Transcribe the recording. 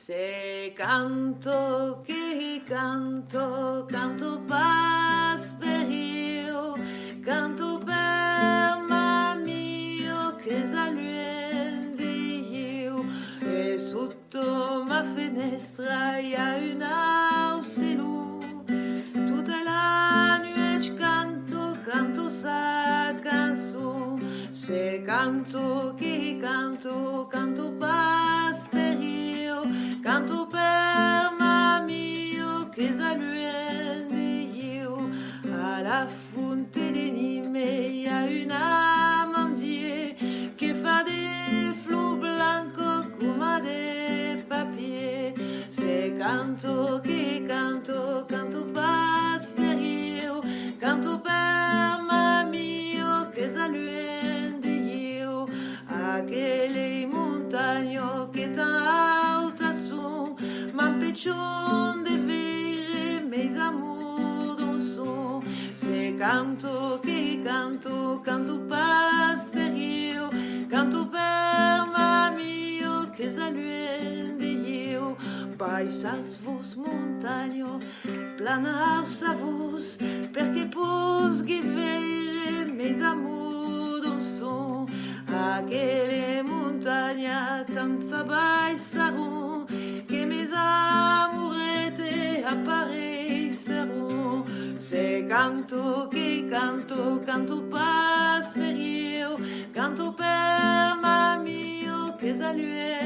Se canto che canto, canto pas per io, canto per mio che saluen di io. E sotto ma finestra y a una ocello, tutta la nuit canto, canto sa canzone. Se canto che canto, canto pas per io, canto per mio che saluen di io. Alla fonte di Nîmes y a una mendier che fa des flous blancos come des papiers. Se canto che canto, canto pas per io, canto per mio che saluen di io. Aquelle montagne che tan alta son, m'empêchent de vivre mes amours dans son. Se canto che canto, canto pas per io, canto per mio che saluen di io. Baixas vos montagne, planar sa vos, perché pos vivere mes amours dans son. Aquelle montagne tan sa baixaront, que mes amourettes apparaisseront. Se canto che canto, canto pas per io, canto per mio che salue